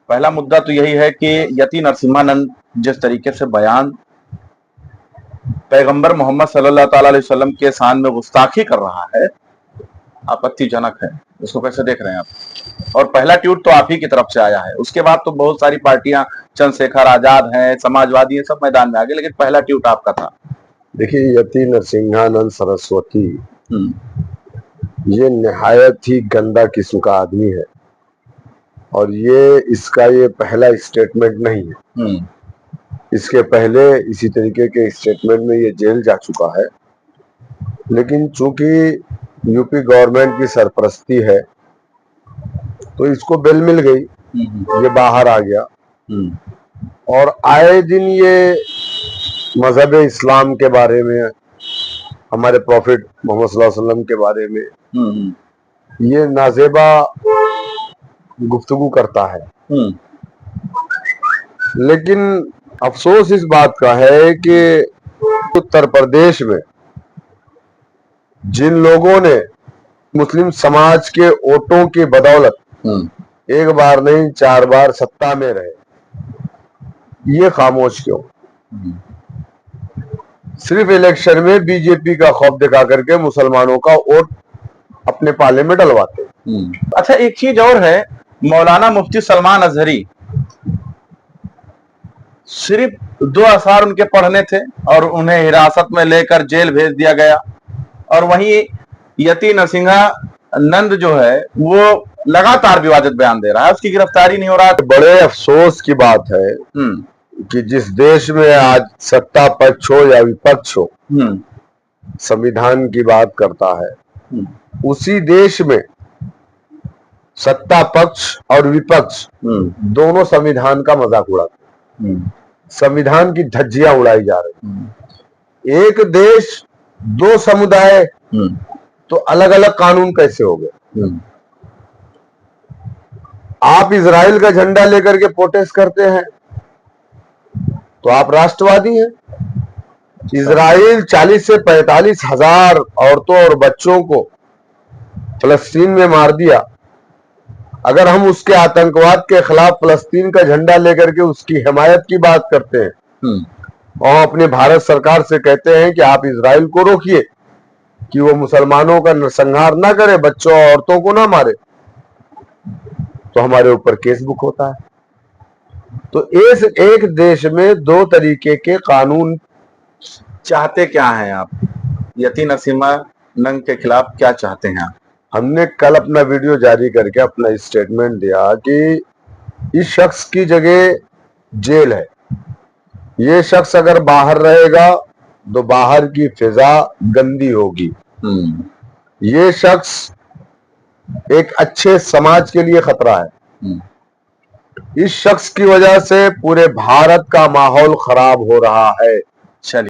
पहला मुद्दा तो यही है कि यति नरसिम्हानंद जिस तरीके से बयान पैगंबर मोहम्मद सल्लल्लाहु ताला अलैहि वसल्लम के शान में गुस्ताखी कर रहा है, आपत्तिजनक है। इसको कैसे देख रहे हैं आप? और पहला ट्वीट तो आप ही की तरफ से आया है, उसके बाद तो बहुत सारी पार्टियां, चंद्रशेखर आजाद हैं, समाजवादी हैं, सब मैदान में आ गए, लेकिन पहला ट्वीट आपका था। देखिए, यति नरसिम्हानंद सरस्वती हम्म। ये निहायत ही गंदा किस्म का आदमी है और ये पहला स्टेटमेंट नहीं है। इसके पहले इसी तरीके के स्टेटमेंट में ये जेल जा चुका है, लेकिन चूंकि यूपी गवर्नमेंट की सरपरस्ती है तो इसको बेल मिल गई, ये बाहर आ गया और आए दिन ये मजहब इस्लाम के बारे में, हमारे प्रॉफिट मोहम्मद सल्लल्लाहु अलैहि वसल्लम के बारे में ये नाजेबा गुफ्तगू करता है। लेकिन अफसोस इस बात का है कि उत्तर प्रदेश में जिन लोगों ने मुस्लिम समाज के वोटों की बदौलत एक बार नहीं 4 बार सत्ता में रहे, ये खामोश क्यों? सिर्फ इलेक्शन में बीजेपी का खौफ दिखा करके मुसलमानों का वोट अपने पाले में डलवाते। अच्छा, एक चीज और है, मौलाना मुफ्ती सलमान अजहरी, सिर्फ 2 अशआर उनके पढ़ने थे और उन्हें हिरासत में लेकर जेल भेज दिया गया, और वहीं यति नरसिम्हानंद जो है वो लगातार विवादित बयान दे रहा है, उसकी गिरफ्तारी नहीं हो रहा। बड़े अफसोस की बात है कि जिस देश में आज सत्ता पक्ष हो या विपक्ष हो संविधान की बात करता है, उसी देश में सत्ता पक्ष और विपक्ष दोनों संविधान का मजाक उड़ाते, संविधान की धज्जियां उड़ाई जा रही। एक देश 2 समुदाय तो अलग अलग कानून कैसे हो गए? आप इजराइल का झंडा लेकर के प्रोटेस्ट करते हैं तो आप राष्ट्रवादी हैं। इजराइल 40 से 45 हजार औरतों और बच्चों को फलस्तीन में मार दिया। अगर हम उसके आतंकवाद के खिलाफ फलस्तीन का झंडा लेकर के उसकी हिमायत की बात करते हैं और अपने भारत सरकार से कहते हैं कि आप इजराइल को रोकिए कि वो मुसलमानों का नरसंहार ना करे, बच्चों और औरतों को ना मारे, तो हमारे ऊपर केस बुक होता है। तो इस एक देश में 2 तरीके के कानून। चाहते क्या हैं आप? यति नरसिम्हानंद के खिलाफ क्या चाहते हैं आप? हमने कल अपना वीडियो जारी करके अपना स्टेटमेंट दिया कि इस शख्स की जगह जेल है। ये शख्स अगर बाहर रहेगा तो बाहर की फिजा गंदी होगी। ये शख्स एक अच्छे समाज के लिए खतरा है। इस शख्स की वजह से पूरे भारत का माहौल खराब हो रहा है। चलिए।